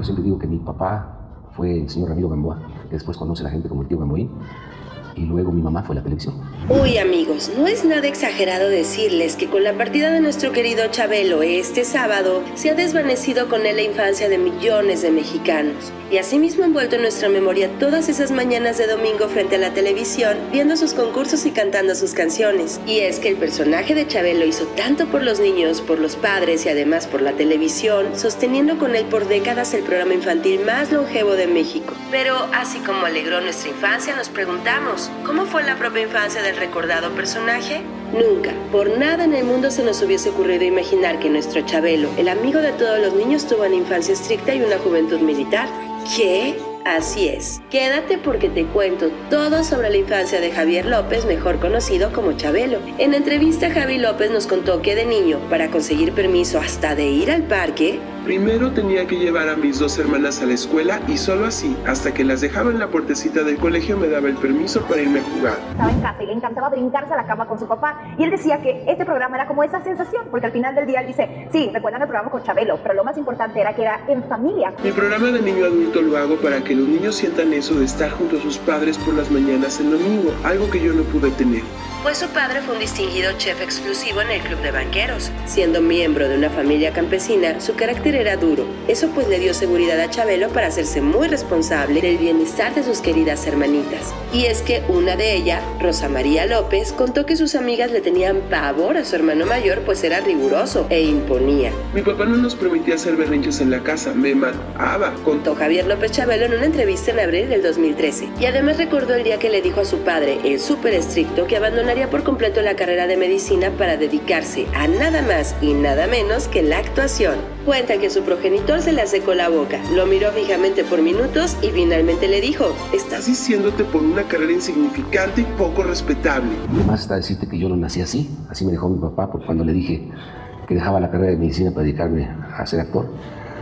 Yo siempre digo que mi papá fue el señor Ramiro Gamboa, que después conoce a la gente como el tío Gamboín, y luego mi mamá fue la televisión. Uy, amigos, no es nada exagerado decirles que con la partida de nuestro querido Chabelo este sábado se ha desvanecido con él la infancia de millones de mexicanos y asimismo envuelto en nuestra memoria todas esas mañanas de domingo frente a la televisión viendo sus concursos y cantando sus canciones. Y es que el personaje de Chabelo hizo tanto por los niños, por los padres y además por la televisión, sosteniendo con él por décadas el programa infantil más longevo de México. Pero así como alegró nuestra infancia, nos preguntamos, ¿cómo fue la propia infancia del recordado personaje? Nunca, por nada en el mundo se nos hubiese ocurrido imaginar que nuestro Chabelo, el amigo de todos los niños, tuvo una infancia estricta y una juventud militar. ¿Qué? Así es. Quédate porque te cuento todo sobre la infancia de Javier López, mejor conocido como Chabelo. En la entrevista, Javi López nos contó que de niño, para conseguir permiso hasta de ir al parque, primero tenía que llevar a mis 2 hermanas a la escuela y solo así, hasta que las dejaba en la puertecita del colegio, me daba el permiso para irme a jugar. Estaba en casa y le encantaba brincarse a la cama con su papá y él decía que este programa era como esa sensación, porque al final del día él dice, sí, recuerdan el programa con Chabelo, pero lo más importante era que era en familia. Mi programa de niño adulto lo hago para que los niños sientan eso de estar junto a sus padres por las mañanas el domingo, algo que yo no pude tener. Pues su padre fue un distinguido chef exclusivo en el Club de Banqueros. Siendo miembro de una familia campesina, su carácter era duro. Eso pues le dio seguridad a Chabelo para hacerse muy responsable del bienestar de sus queridas hermanitas. Y es que una de ellas, Rosa María López, contó que sus amigas le tenían pavor a su hermano mayor pues era riguroso e imponía. Mi papá no nos permitía hacer berrinches en la casa, me mataba, contó Javier López Chabelo en una entrevista en abril del 2013. Y además recordó el día que le dijo a su padre, el súper estricto, que abandonaría por completo la carrera de medicina para dedicarse a nada más y nada menos que la actuación. Cuenta que su progenitor se le secó la boca, lo miró fijamente por minutos y finalmente le dijo, estás diciéndote por una carrera insignificante y poco respetable. Lo más está decirte que yo no nací así me dejó mi papá, porque cuando le dije que dejaba la carrera de medicina para dedicarme a ser actor,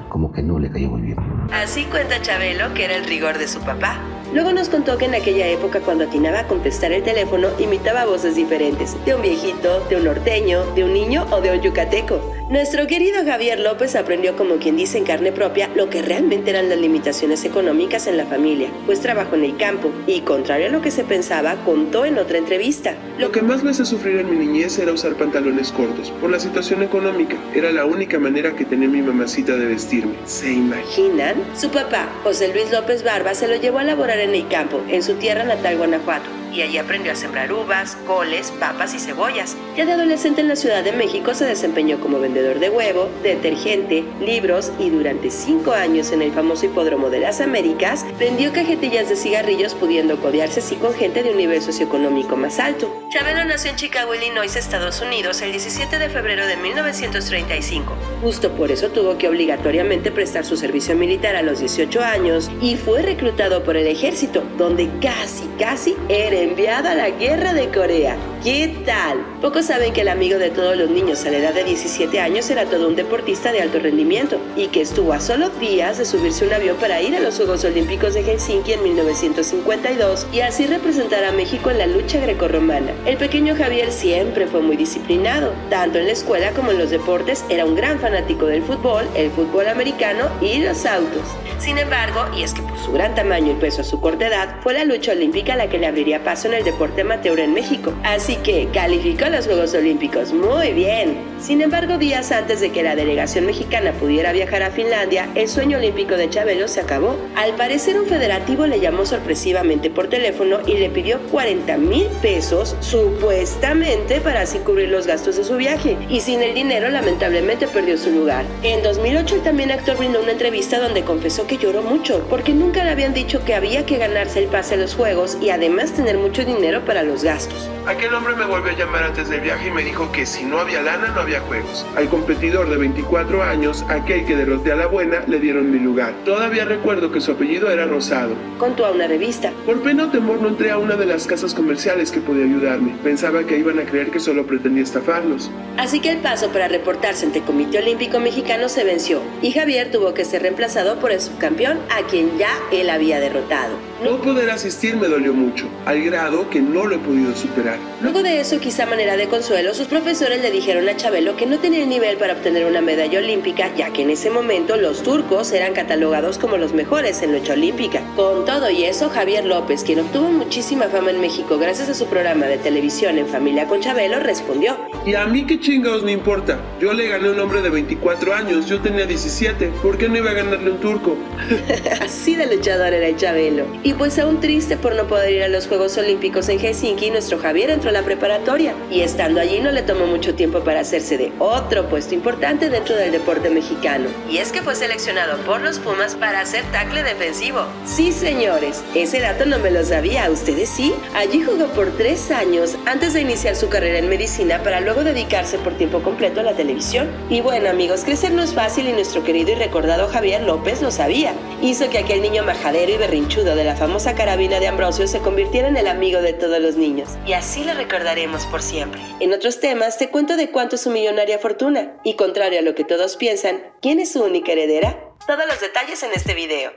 como que no le cayó muy bien. Así cuenta Chabelo que era el rigor de su papá. Luego nos contó que en aquella época, cuando atinaba a contestar el teléfono, imitaba voces diferentes, de un viejito, de un norteño, de un niño o de un yucateco. Nuestro querido Javier López aprendió, como quien dice en carne propia, lo que realmente eran las limitaciones económicas en la familia, pues trabajó en el campo y, contrario a lo que se pensaba, contó en otra entrevista. Lo que más me hace sufrir en mi niñez era usar pantalones cortos, por la situación económica. Era la única manera que tenía mi mamacita de vestirme. ¿Se imaginan? Su papá, José Luis López Barba, se lo llevó a laborar en el campo, en su tierra natal, Guanajuato, y allí aprendió a sembrar uvas, coles, papas y cebollas. Ya de adolescente en la Ciudad de México se desempeñó como vendedor de huevo, detergente, libros y durante 5 años en el famoso Hipódromo de las Américas vendió cajetillas de cigarrillos, pudiendo codearse así con gente de un nivel socioeconómico más alto. Chabelo nació en Chicago, Illinois, Estados Unidos, el 17 de febrero de 1935. Justo por eso tuvo que obligatoriamente prestar su servicio militar a los 18 años y fue reclutado por el ejército, donde casi era enviado a la guerra de Corea. ¿Qué tal? Pocos saben que el amigo de todos los niños a la edad de 17 años era todo un deportista de alto rendimiento y que estuvo a solo días de subirse a un avión para ir a los Juegos Olímpicos de Helsinki en 1952 y así representar a México en la lucha grecorromana. El pequeño Javier siempre fue muy disciplinado, tanto en la escuela como en los deportes. Era un gran fanático del fútbol, el fútbol americano y los autos. Sin embargo, y es que por su gran tamaño y peso a su corta edad, fue la lucha olímpica la que le abriría paso en el deporte amateur en México. Así que calificó a los Juegos Olímpicos. Muy bien. Sin embargo, días antes de que la delegación mexicana pudiera viajar a Finlandia, el sueño olímpico de Chabelo se acabó. Al parecer, un federativo le llamó sorpresivamente por teléfono y le pidió 40,000 pesos, supuestamente para así cubrir los gastos de su viaje. Y sin el dinero, lamentablemente perdió su lugar. En 2008, el también actor brindó una entrevista donde confesó que lloró mucho, porque nunca le habían dicho que había que ganarse el pase a los Juegos y además tener mucho dinero para los gastos. Aquel hombre me volvió a llamar antes del viaje y me dijo que si no había lana, no había juegos. Al competidor de 24 años, aquel que derroté a la buena, le dieron mi lugar. Todavía recuerdo que su apellido era Rosado. Contó a una revista. Por pena o temor no entré a una de las casas comerciales que podía ayudarme. Pensaba que iban a creer que solo pretendía estafarlos. Así que el paso para reportarse ante el Comité Olímpico Mexicano se venció y Javier tuvo que ser reemplazado por el subcampeón a quien ya él había derrotado. No poder asistir me dolió mucho, al grado que no lo he podido superar. Luego de eso, quizá a manera de consuelo, sus profesores le dijeron a Chabelo que no tenía el nivel para obtener una medalla olímpica, ya que en ese momento los turcos eran catalogados como los mejores en lucha olímpica. Con todo y eso, Javier López, quien obtuvo muchísima fama en México gracias a su programa de televisión En Familia con Chabelo, respondió: ¿Y a mí qué chingados me importa? Yo le gané a un hombre de 24 años, yo tenía 17, ¿por qué no iba a ganarle a un turco? Así de luchador era el Chabelo. Y pues aún triste por no poder ir a los Juegos Olímpicos en Helsinki, nuestro Javier entró a la preparatoria. Y estando allí no le tomó mucho tiempo para hacerse de otro puesto importante dentro del deporte mexicano. Y es que fue seleccionado por los Pumas para hacer tackle defensivo. Sí, señores, ese dato no me lo sabía, ¿ustedes sí? Allí jugó por 3 años antes de iniciar su carrera en medicina para luego dedicarse por tiempo completo a la televisión. Y bueno, amigos, crecer no es fácil y nuestro querido y recordado Javier López lo sabía. Hizo que aquel niño majadero y berrinchudo de la famosa carabina de Ambrosio se convirtiera en el amigo de todos los niños. Y así lo recordaremos por siempre. En otros temas, te cuento de cuánto es su millonaria fortuna. Y contrario a lo que todos piensan, ¿quién es su única heredera? Todos los detalles en este video.